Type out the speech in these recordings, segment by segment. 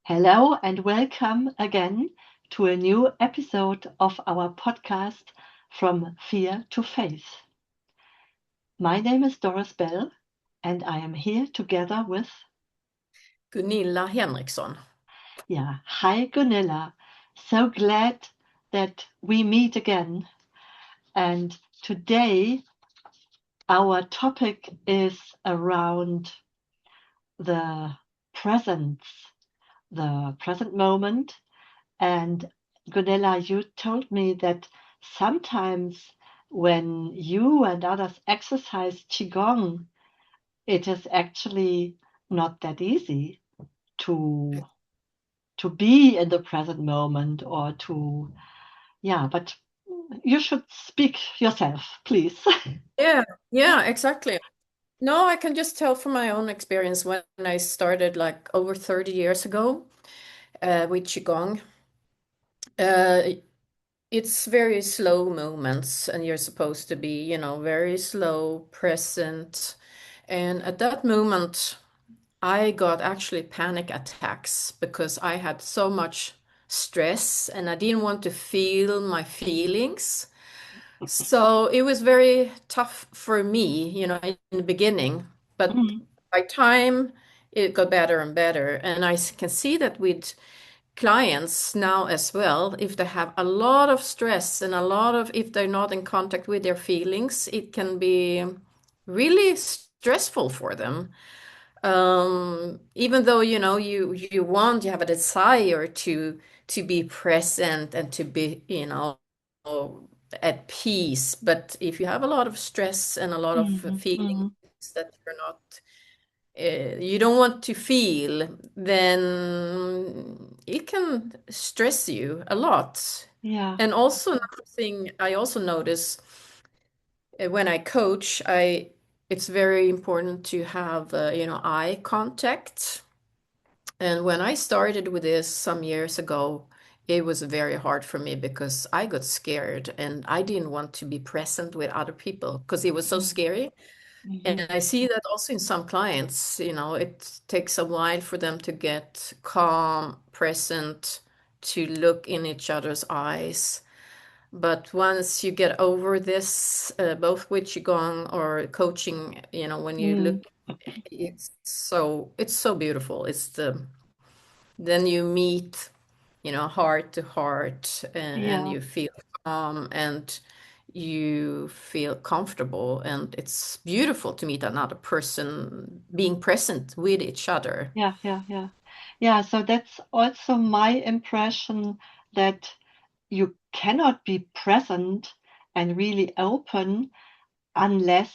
Hello and welcome again to a new episode of our podcast From Fear to Faith. My name is Doris Bell and I am here together with, Gunilla Henriksson. hi Gunilla. So glad that we meet again. And today our topic is around the presence, the present moment. And Gunilla, you told me that sometimes when you and others exercise Qigong, it is actually not that easy to be in the present moment or but you should speak yourself, please. Yeah, yeah, exactly. No, I can just tell from my own experience when I started like over 30 years ago with Qigong. Uh, it's very slow moments, and you're supposed to be, very slow, present. And at that moment, I got actually panic attacks because I had so much stress and I didn't want to feel my feelings. So it was very tough for me, in the beginning, but Mm, by time it got better and better. And can see that with clients now as well, if they have a lot of stress and if they're not in contact with their feelings, it can be really stressful for them. Even though, you have a desire to be present and to be, at peace. But if you have a lot of stress and a lot of mm, feelings mm. that you don't want to feel, then it can stress you a lot. Yeah, And also another thing I also notice when I coach, it's very important to have eye contact. And when I started with this some years ago, it was very hard for me because I got scared and I didn't want to be present with other people because it was so mm, scary. And mhm. I see that also in some clients, it takes a while for them to get calm, present, to look in each other's eyes. But once you get over this, both with Qigong or coaching, when you Mm, look, it's so beautiful. Then you meet, heart to heart, and yeah. you feel calm and you feel comfortable, and it's beautiful to meet another person being present with each other. Yeah. Yeah, so that's also my impression that you cannot be present and really open unless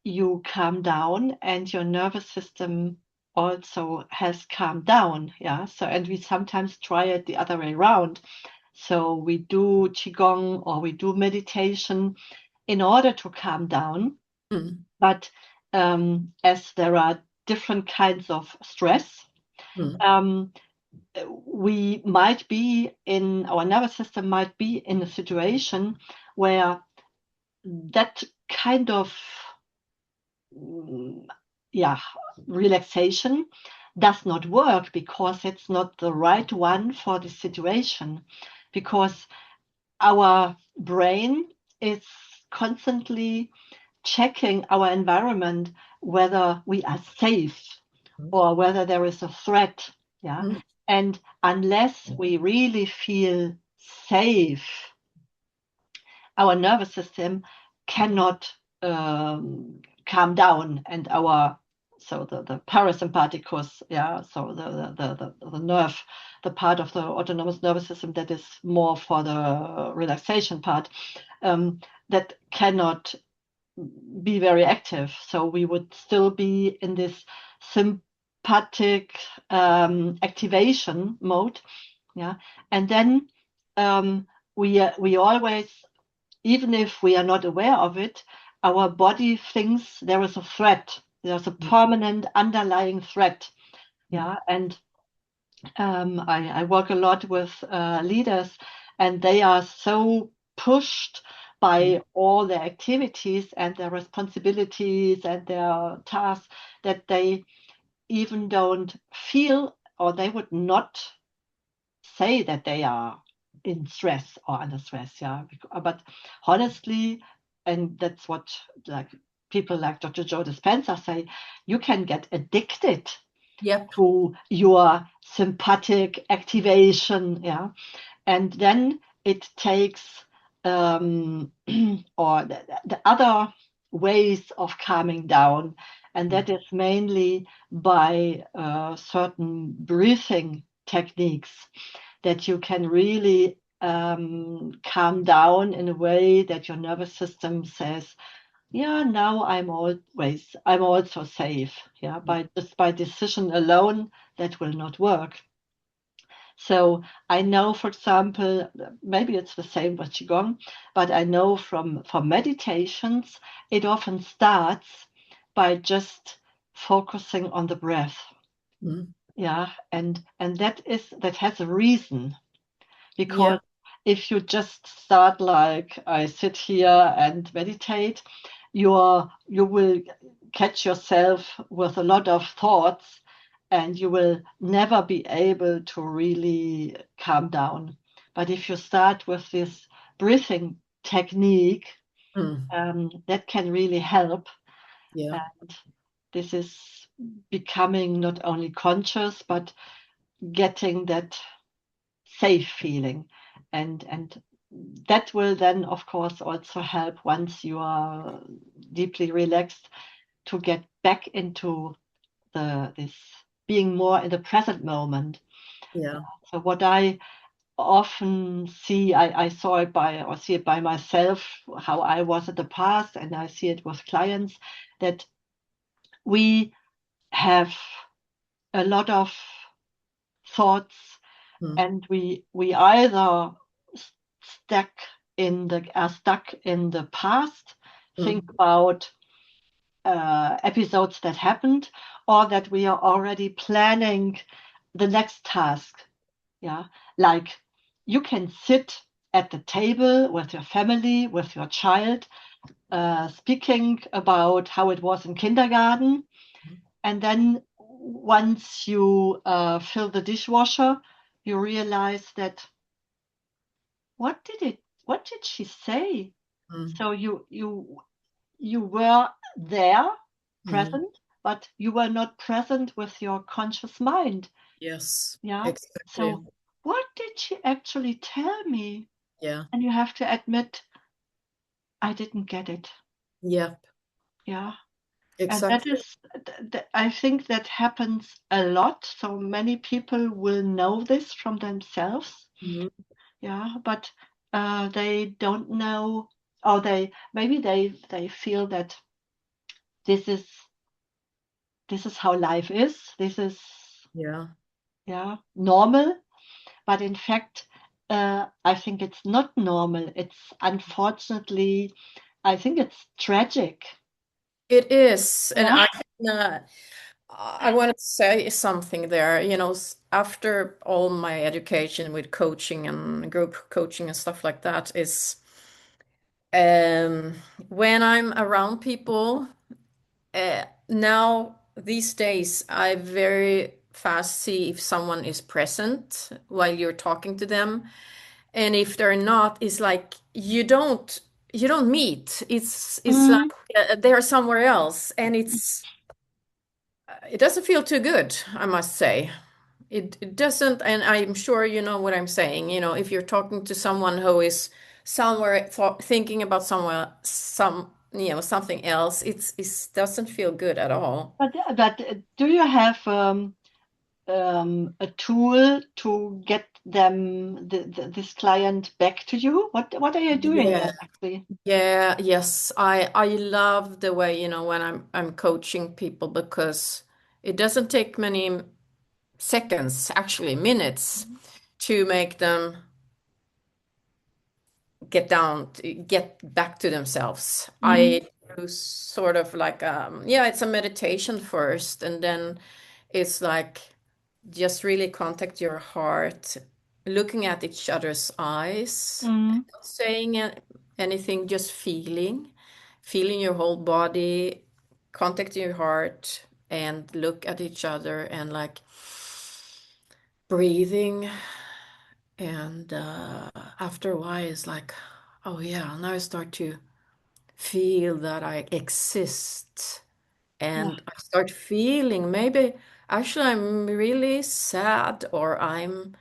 you calm down and your nervous system also has calmed down. Yeah, so and we sometimes try it the other way around. So we do Qigong or we do meditation in order to calm down, Mm, but as there are different kinds of stress, mm, um, we might be in our nervous system might be in a situation where that kind of mm, yeah relaxation does not work because it's not the right one for the situation, because our brain is constantly checking our environment, whether we are safe or whether there is a threat. Yeah. mm, And unless we really feel safe, our nervous system cannot calm down, and the parasympathicus, so the nerve, the part of the autonomous nervous system that is more for the relaxation part, that cannot be very active. So we would still be in this sympathetic activation mode. Yeah. And then we always, even if we are not aware of it, our body thinks there is a threat. There's a permanent underlying threat. mm, Yeah. And I work a lot with leaders, and they are so pushed mm, by all their activities and their responsibilities and their tasks that they even don't feel or they would not say that they are in stress or under stress. Yeah, but honestly, and that's what like people like Dr. Joe Dispenza say, you can get addicted Yep. to your sympathetic activation. Yeah, and then it takes or the other ways of calming down, and that is mainly by certain breathing techniques that you can really calm down in a way that your nervous system says, yeah, now I'm also safe. Yeah, by just by decision alone that will not work. So I know, for example, maybe it's the same with Qigong, but I know from meditations, it often starts by just focusing on the breath. Mm. Yeah, and that has a reason, Yeah. because if you just start like I sit here and meditate, you will catch yourself with a lot of thoughts, and you will never be able to really calm down. But if you start with this breathing technique, Mm. that can really help. Yeah. And this is becoming not only conscious, but getting that safe feeling. And that will then, of course, also help once you are deeply relaxed to get back into this being more in the present moment. Yeah. So what I often see, I saw it by or see it by myself, how I was in the past, and I see it with clients, that we have a lot of thoughts, Mm. and we either stuck are stuck in the past, think Mm. about episodes that happened, or that we are already planning the next task. Yeah, like you can sit at the table with your family, with your child, speaking about how it was in kindergarten, and then once you fill the dishwasher, you realize that what did she say? Mm. So you were there, Mm. present, but you were not present with your conscious mind. Yes, Yeah. exactly. So what did she actually tell me? Yeah. And you have to admit, I didn't get it. Yep. Yeah. And that Exactly. is, I think that happens a lot. So many people will know this from themselves. Mhm. Yeah. But they don't know, or maybe they feel that this is this is how life is. This is, Yeah. yeah, normal. But in fact, I think it's not normal. It's unfortunately, I think it's tragic. It is, and Yeah. I wanted to say something there. After all my education with coaching and group coaching and stuff like that, is um, when I'm around people now these days, I very fast see if someone is present while you're talking to them, and if they're not, it's like you don't meet. It's like Mm, they're somewhere else, and it doesn't feel too good, I must say. It doesn't, and I'm sure you know what I'm saying. If you're talking to someone who is somewhere thinking about something else, it doesn't feel good at all. but do you have a tool to get this client back to you? What are you doing Yeah. then actually? Yeah, yes. I love the way, when I'm coaching people, because it doesn't take many seconds, actually minutes, to make them get back to themselves. Mm, I do sort of like yeah, it's a meditation first, and then it's like just really contact your heart, looking at each other's eyes, mm, not saying anything, just feeling your whole body, contact your heart, and look at each other, and like breathing. And after a while, it's like, oh yeah, now I start to feel that I exist. Yeah, And I start feeling maybe actually I'm really sad or I'm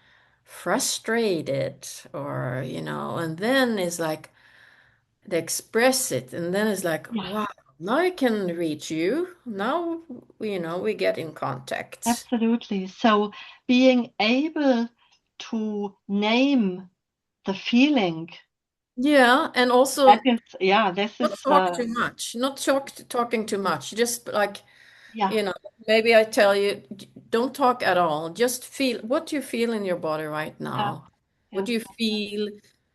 frustrated or, and then it's like they express it. And then it's like, yeah, wow, now I can reach you. Now, we get in contact. absolutely. So being able to name the feeling, Yeah. And that also, is, yeah, this is, not talk too much, not talking too much. Just like, yeah, you know, maybe I tell you, don't talk at all. Just feel what you feel in your body right yeah, now. What yeah. do you feel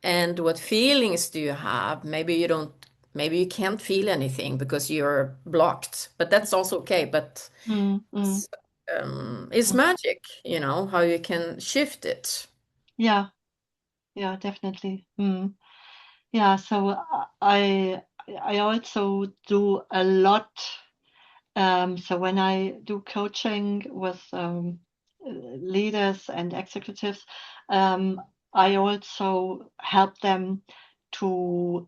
and what feelings do you have? Maybe you can't feel anything because you're blocked, but that's also okay. But Mm, mm, it's, it's mm. magic, how you can shift it. Yeah, yeah, definitely. Mm. Yeah, so I also do a lot. So when I do coaching with leaders and executives, um, I also help them to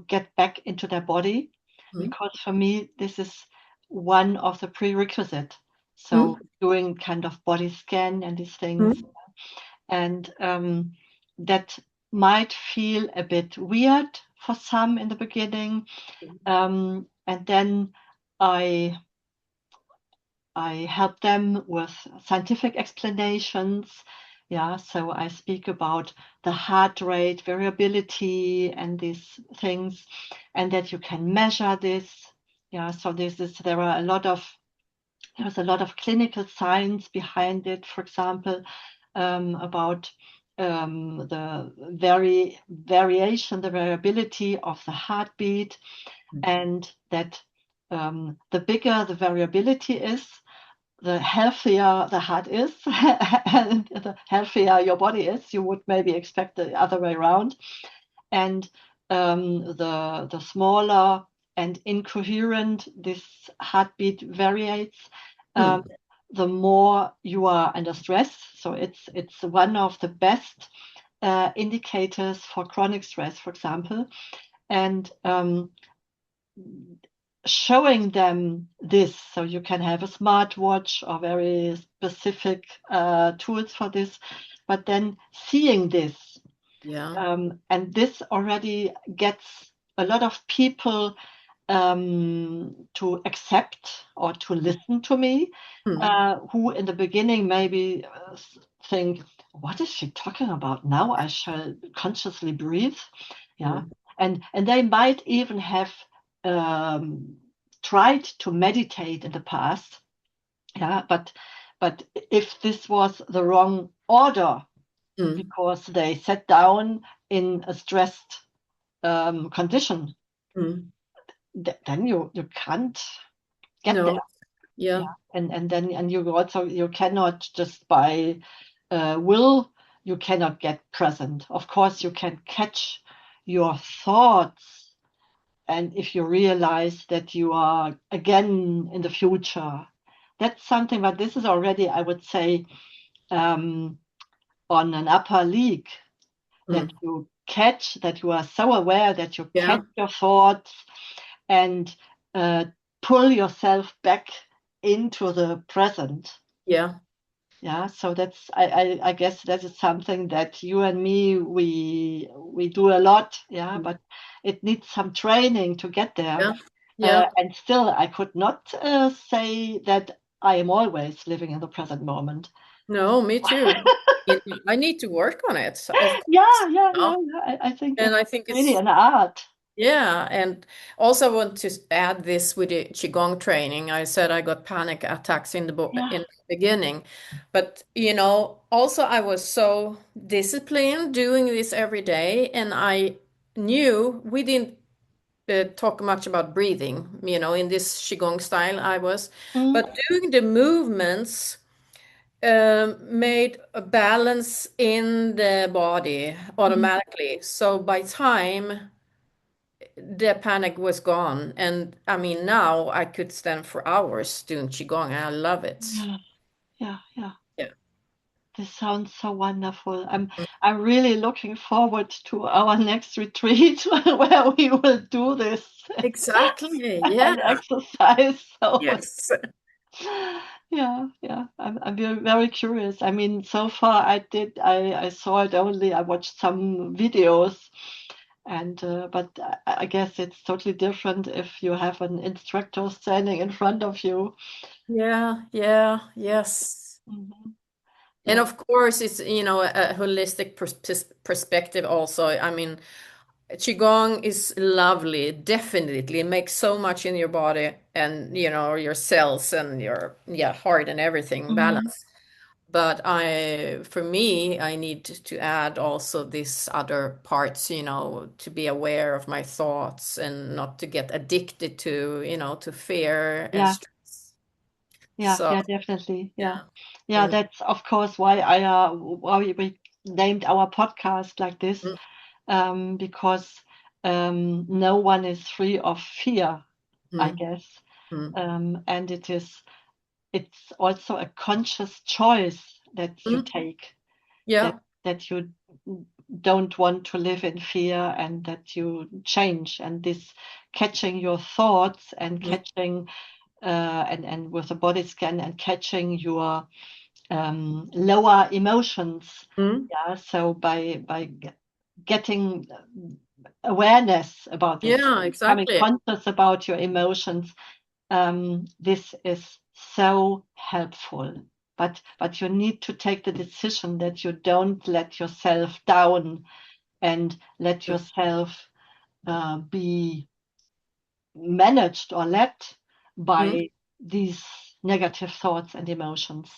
get back into their body, Mm, because for me this is one of the prerequisite. So mm, doing kind of body scan and these things, mm, and that might feel a bit weird for some in the beginning, and then I I help them with scientific explanations. Yeah, so I speak about the heart rate variability and these things, and that you can measure this. Yeah, so there's a lot of clinical science behind it. For example, about the the variability of the heartbeat, and that the bigger the variability is, the healthier the heart is, and the healthier your body is. You would maybe expect the other way around. And the smaller and incoherent this heartbeat varies, um, mm, the more you are under stress. So it's one of the best indicators for chronic stress, for example. And showing them this, so you can have a smartwatch or very specific tools for this, but then seeing this, yeah. and this already gets a lot of people to accept or to listen to me, Mm, who in the beginning maybe think, what is she talking about now? I shall consciously breathe. Yeah. mm, And they might even have um, tried to meditate in the past. Yeah. But if this was the wrong order, mm, because they sat down in a stressed condition, mm. then you can't get there. No. Yeah. Yeah, and then and you also you cannot just by will, you cannot get present. Of course, you can catch your thoughts, and if you realize that you are again in the future, that's something. But this is already, I would say, um, on an upper league, that Mm. you catch, that you are so aware that you catch Yeah. your thoughts, and uh, pull yourself back into the present. Yeah. Yeah, so that's I guess that is something that you and me, we do a lot. Yeah, Mm. but it needs some training to get there. Yeah. Yeah. And still, I could not say that I am always living in the present moment. No, me too. I need to work on it, of Yeah, course. yeah, you yeah, know. yeah. I think And it's I think really it's, an art. yeah. And also I want to add this with the Qigong training. I said I got panic attacks Yeah. in the beginning, but also I was so disciplined doing this every day, and I knew we didn't talk much about breathing, in this Qigong style I was, Mm, but doing the movements made a balance in the body mm. automatically. So by time the panic was gone, and I mean now I could stand for hours doing qigong, and I love it. Yeah, yeah, yeah. Yeah. this sounds so wonderful. I'm really looking forward to our next retreat where we will do this Exactly. and Yeah. exercise. So Yes. yeah, yeah. I'm very, very curious. I mean, so far I saw it only. I watched some videos, and but I guess it's totally different if you have an instructor standing in front of you. Yeah. Yeah. Yes. Mhm. And Yeah, of course, it's, a holistic perspective also. I mean, Qigong is lovely, definitely. It makes so much in your body and, your cells and your, yeah, heart and everything Mhm. balance. But for me, I need to add also these other parts, to be aware of my thoughts and not to get addicted to, to fear and Yeah, stress. yeah, So, yeah, definitely. Yeah, yeah. yeah. Mm, That's of course why why we named our podcast like this, mm, because no one is free of fear, I mm, guess. mm, And it's also a conscious choice that you mm. take, that Yeah. that you don't want to live in fear, and that you change. And this catching your thoughts and Mm, catching and with a body scan and catching your lower emotions. mm. Yeah, so by getting awareness about this, Yeah, becoming exactly. conscious about your emotions, this is so helpful. But you need to take the decision that you don't let yourself down and let Mm, yourself be managed or led mm. by these negative thoughts and emotions.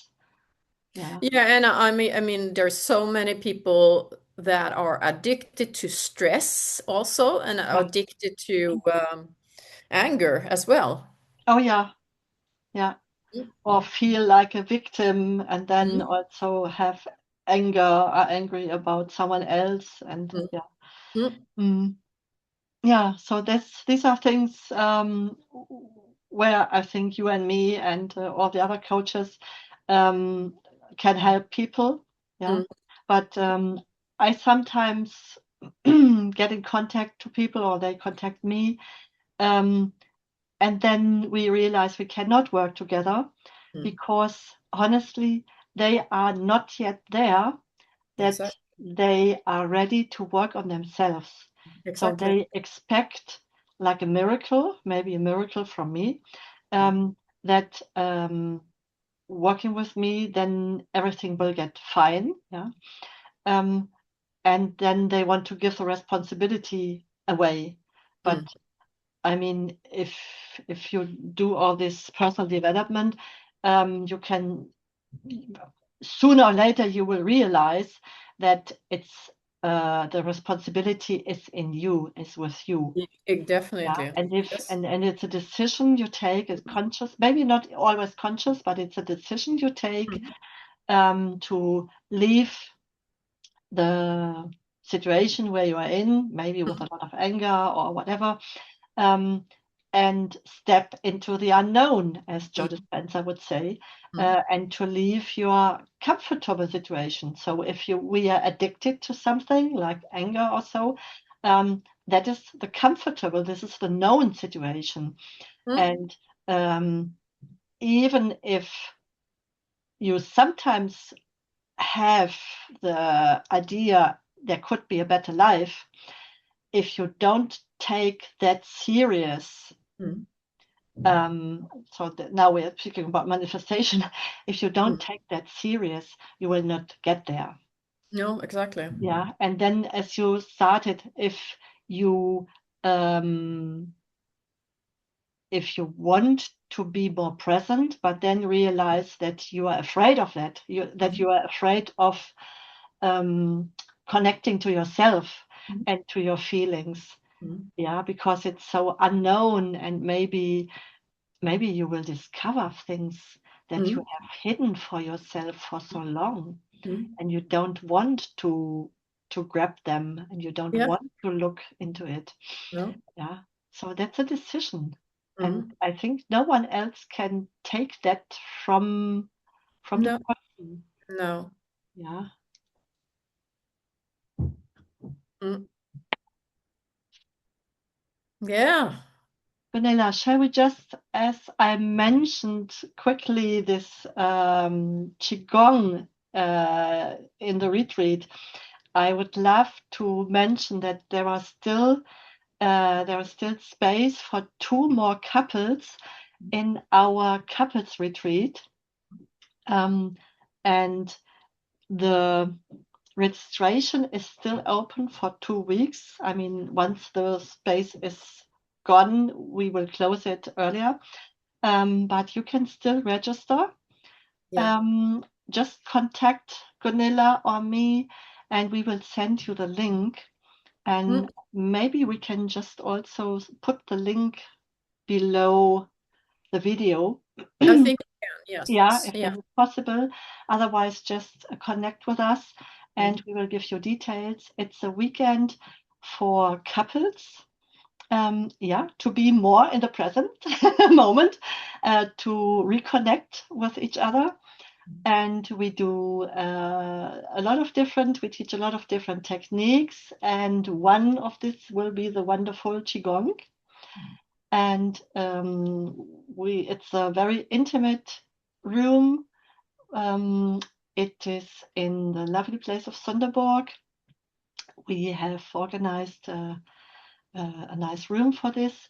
Yeah. Yeah, and I mean, there's so many people that are addicted to stress also and are Yeah. addicted to anger as well. Oh yeah. Yeah. Mm, Or feel like a victim, and then mm, also have anger, are angry about someone else, and mm, yeah. mm, Mm. Yeah, so these are things where I think you and me and all the other coaches um, can help people. Yeah, mm, but I sometimes get in contact to people, or they contact me, um, and then we realize we cannot work together mm. because honestly, they are not yet there, that Exactly. they are ready to work on themselves. So Exactly. they expect like a miracle, maybe a miracle from me, Mm, that working with me, then everything will get fine. Yeah. Um, and then they want to give the responsibility away. But mm, I mean, if you do all this personal development, you can sooner or later you will realize that it's the responsibility is in you, is with you. Yeah, definitely. and if Yes. and it's a decision you take, is conscious, maybe not always conscious, but it's a decision you take Mm, to leave the situation where you are in, maybe with a mm, lot of anger or whatever, um, and step into the unknown, as Joe mm, Dispenza would say, mm, and to leave your comfortable situation. So if we are addicted to something like anger or so, that is the comfortable. This is the known situation, mm, and even if you sometimes have the idea there could be a better life, if you don't take that serious, mm, so now we are speaking about manifestation. If you don't mm. take that serious, you will not get there. No, exactly. Yeah, and then as you started, you um, if you want to be more present, but then realize that you are afraid of that, that Mm, you are afraid of um, connecting to yourself mm, and to your feelings. mm. Yeah, because it's so unknown, and maybe you will discover things that you Mm, have hidden for yourself for so long, mm. and you don't want to grab them, and you don't Yeah. want to look into it. No. Yeah, so that's a decision, and Mm. I think no one else can take that from the No. person. No. Yeah. Mm. Yeah. Gunilla, shall we just, as I mentioned quickly, this Qigong in the retreat, I would love to mention that there is still space for two more couples in our couples retreat. And the registration is still open for 2 weeks. I mean, once the space is gone, we will close it earlier. But you can still register. Yeah. Just contact Gunilla or me, and we will send you the link. Mm. And maybe we can just also put the link below the video. I think we can. Yeah, Yes. if Yeah. that is possible. Otherwise, just connect with us Mm. and we will give you details. It's a weekend for couples. Yeah, to be more in the present moment, to reconnect with each other. And we do we teach a lot of different techniques. And one of this will be the wonderful Qigong. And it's a very intimate room. It is in the lovely place of Sonderborg. We have organized a nice room for this.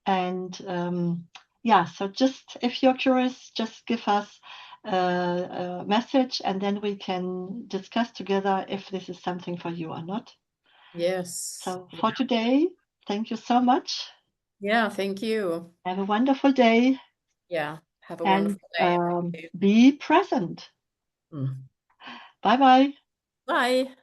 And yeah, so just if you're curious, just give us a message and then we can discuss together if this is something for you or not. Yes. So Yeah. for today, thank you so much. Yeah. Thank you. Have a wonderful day Yeah. Have a and wonderful day. Thank you. be present. Mm. Bye bye. Bye.